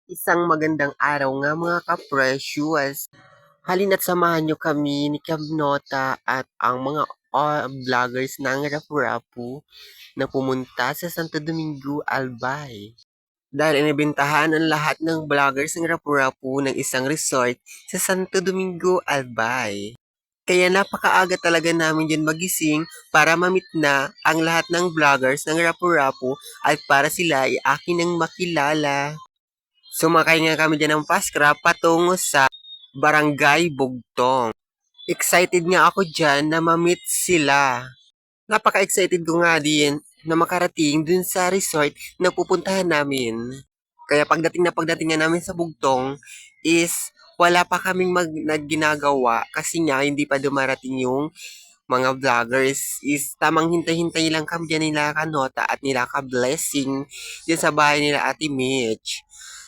Isang magandang araw nga mga ka-precious. Halina't samahan niyo kami ni Nota at ang mga vloggers ng Rapu-Rapu na pumunta sa Santo Domingo, Albay. Dahil inibentahan ang lahat ng vloggers ng Rapu-Rapu ng isang resort sa Santo Domingo, Albay. Kaya napakaaga talaga namin dyan magising para mamit na ang lahat ng vloggers ng Rapu-Rapu at para sila ay akin ang makilala. Sumakay nga kami dyan ng Pascrap patungo sa Barangay Bugtong. Excited nga ako dyan na mamit sila. Napaka-excited ko nga din na makarating dun sa resort na pupuntahan namin. Kaya pagdating nga namin sa Bugtong is wala pa kaming nagginagawa kasi nga hindi pa dumarating yung mga vloggers is tamang hintay-hintay lang kami dyan nila Kanota at nila Ka-Blessing dyan sa bahay nila Ate Mitch.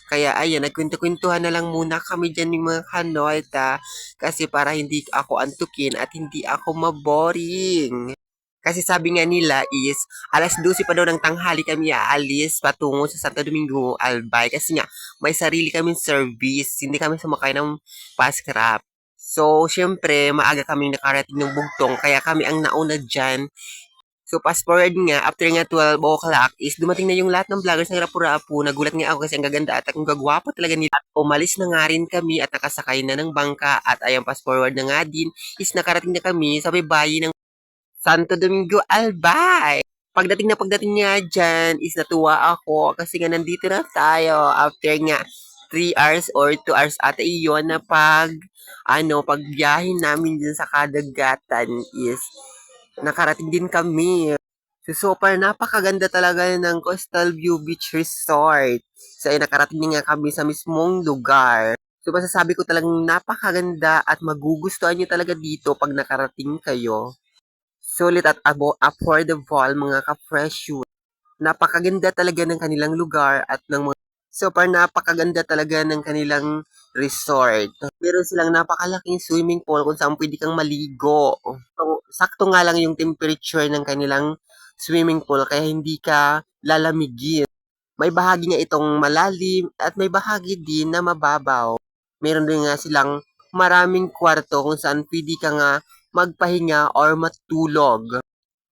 Kaya ayan, nagkwento-kwentuhan na lang muna kami dyan ng mga Kanota kasi para hindi ako antukin at hindi ako maboring. Kasi sabi nga nila is, alas 12 pa daw ng tanghali kami aalis patungo sa Santo Domingo, Albay. Kasi nga, may sarili kaming service. Hindi kami sumakay ng Pascrap. So, syempre, maaga kaming nakarating ng Bugtong. Kaya kami ang nauna dyan. So, fast forward nga, after nga 12 o'clock, is dumating na yung lahat ng vloggers ng Rapu-Rapu. Nagulat nga ako kasi ang gaganda at ang gagwapo talaga nila. At umalis na nga rin kami at nakasakay na ng bangka. At ayan, fast forward na nga din, is nakarating na kami sa bayan ng Santo Domingo, Albay. Pagdating nga dyan, is natuwa ako kasi nga nandito na tayo after nga 3 hours or 2 hours ata iyon na pagbiyahin namin dyan sa kadagatan is nakarating din kami. So, super napakaganda talaga ng Coastal View Beach Resort. So, ay nakarating din nga kami sa mismong lugar. So, masasabi ko talagang napakaganda at magugustuhan nyo talaga dito pag nakarating kayo. Sulit at affordable mga ka-presyo. Napakaganda talaga ng kanilang lugar at ng mga super napakaganda talaga ng kanilang resort. Meron silang napakalaking swimming pool kung saan pwede kang maligo. So, sakto nga lang yung temperature ng kanilang swimming pool kaya hindi ka lalamigin. May bahagi nga itong malalim at may bahagi din na mababaw. Meron din nga silang maraming kwarto kung saan pwede ka nga magpahinga or matulog.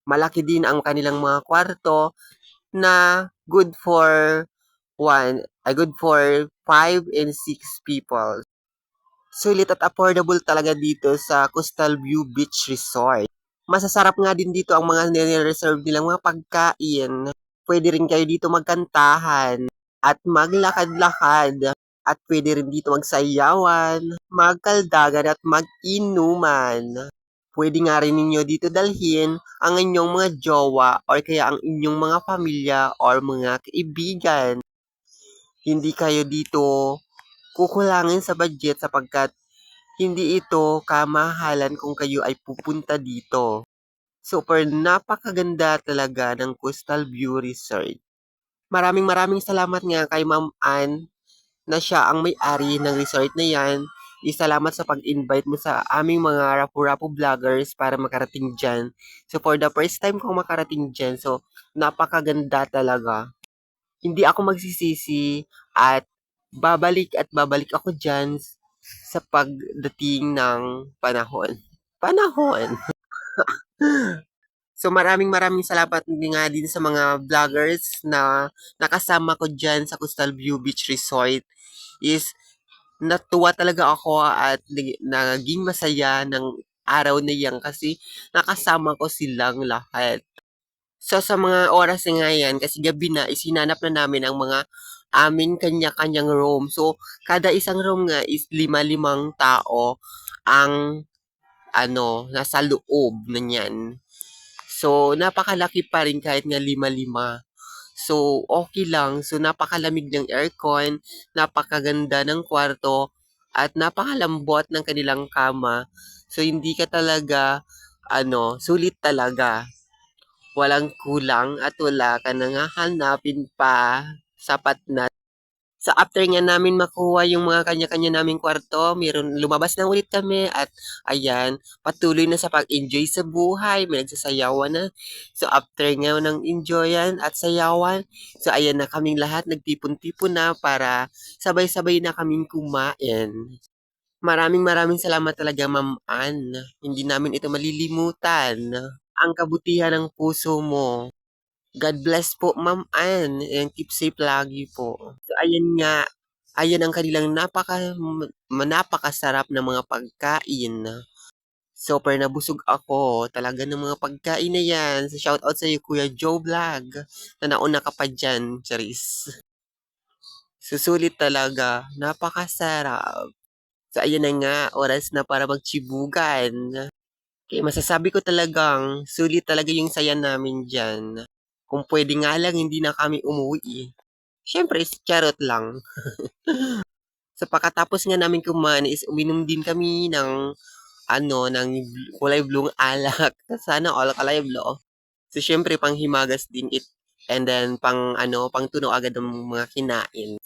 Malaki din ang kanilang mga kwarto na good for 5 and 6 people. Sulit at affordable talaga dito sa Coastal View Beach Resort. Masasarap nga din dito ang mga nire-reserve nilang mga pagkain. Pwede rin kayo dito magkantahan at maglakad-lakad. At pwede rin dito magsayawan, magkaldagan at mag-inuman. Pwede nga rin ninyo dito dalhin ang inyong mga jowa or kaya ang inyong mga pamilya or mga kaibigan. Hindi kayo dito kukulangin sa budget sapagkat hindi ito kamahalan kung kayo ay pupunta dito. Super napakaganda talaga ng Coastal View Resort. Maraming maraming salamat nga kay Ma'am Ann na siya ang may-ari ng resort na yan. Salamat sa pag-invite mo sa aming mga Rapu-Rapu vloggers para makarating dyan. So for the first time kong makarating dyan, so napakaganda talaga. Hindi ako magsisisi at babalik ako dyan sa pagdating ng panahon. Panahon! So maraming maraming salamat nga din sa mga vloggers na nakasama ko dyan sa Coastal View Beach Resort. Is natuwa talaga ako at naging masaya ng araw na yan kasi nakasama ko silang lahat. So sa mga oras na nga yan, kasi gabi na, isinanap na namin ang mga aming kanya-kanyang room. So kada isang room nga is 5-5 tao ang nasa loob na niyan. So napakalaki pa rin kahit nga 5-5. So, okay lang. So, napakalamig ng aircon, napakaganda ng kwarto, at napakalambot ng kanilang kama. So, hindi ka talaga, sulit talaga. Walang kulang at wala ka nang hahanapin pa. Sapat na. So after nga namin makuha yung mga kanya-kanya naming kwarto, lumabas na ulit kami at ayan, patuloy na sa pag-enjoy sa buhay, may nagsasayawan na. So after nga ng enjoyan at sayawan, so ayan na kaming lahat nagtipon-tipon na para sabay-sabay na kaming kumain. Maraming salamat talaga, Ma'am Ann. Hindi namin ito malilimutan. Ang kabutihan ng puso mo. God bless po, Ma'am Ann, and keep safe lagi po. So ayan nga, ayan ang kanilang napakasarap na mga pagkain. Super nabusog ako talaga ng mga pagkain na yan. So shoutout sa iyo, Kuya Joe Vlog, na nauna ka pa dyan, Charis. Susulit talaga, napakasarap. So ayan na nga, oras na para magchibugan. Kaya masasabi ko talagang sulit talaga yung saya namin dyan. Kung pwede nga lang hindi na kami umuwi. Siyempre, charot lang. So pagkatapos nga namin kumain is uminom din kami ng kulay blue alak. Sana all kulay blue. So syempre panghimagas din and then pang tuno agad ng mga kinain.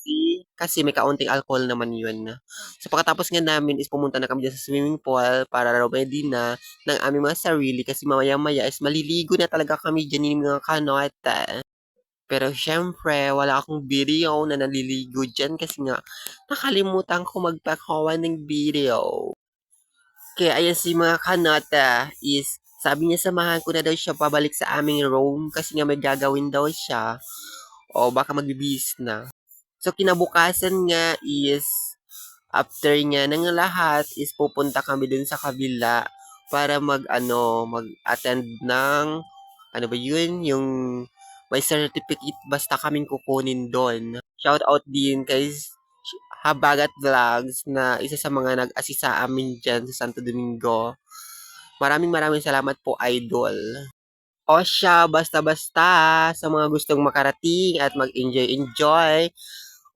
Kasi may kaunting alcohol naman yun. So pagkatapos nga namin is pumunta na kami dyan sa swimming pool para ready na ng aming mga sarili kasi mamaya-maya is maliligo na talaga kami dyan yung mga kanota. Pero syempre, wala akong video na naliligo dyan kasi nga nakalimutan ko magpakawa ng video. Kaya ayan si mga kanota is sabi niya samahan ko na daw siya pabalik sa aming room kasi nga may gagawin daw siya o baka magbibis na. So kinabukasan nga is after nga ng lahat is pupunta kami dun sa kabila para mag-attend ng ano ba yun, yung may certificate basta kaming kukunin doon. Shout out din kay Habagat Vlogs na isa sa mga nag-assist sa amin dyan sa Santo Domingo. Maraming salamat po, idol. O siya, basta-basta sa mga gustong makarating at mag-enjoy.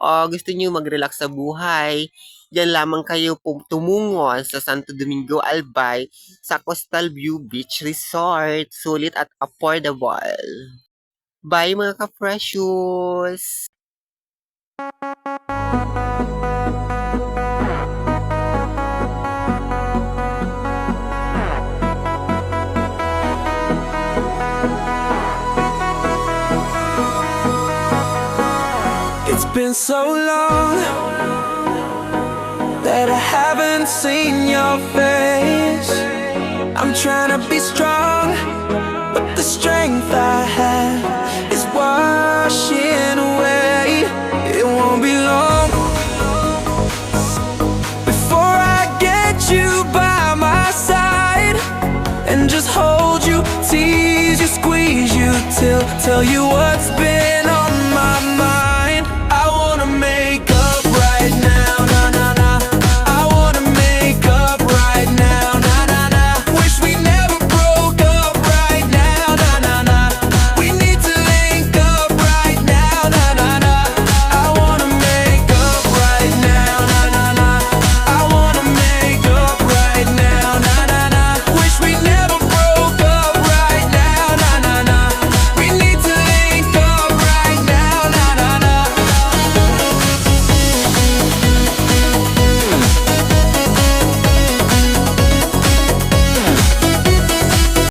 O gusto niyo mag-relax sa buhay, diyan lamang kayo tumungo sa Santo Domingo, Albay sa Coastal View Beach Resort. Sulit at affordable. Bye mga ka-precious! It's been so long that I haven't seen your face. I'm trying to be strong, but the strength I have is washing away. It won't be long before I get you by my side and just hold you, tease you, squeeze you till tell you what's been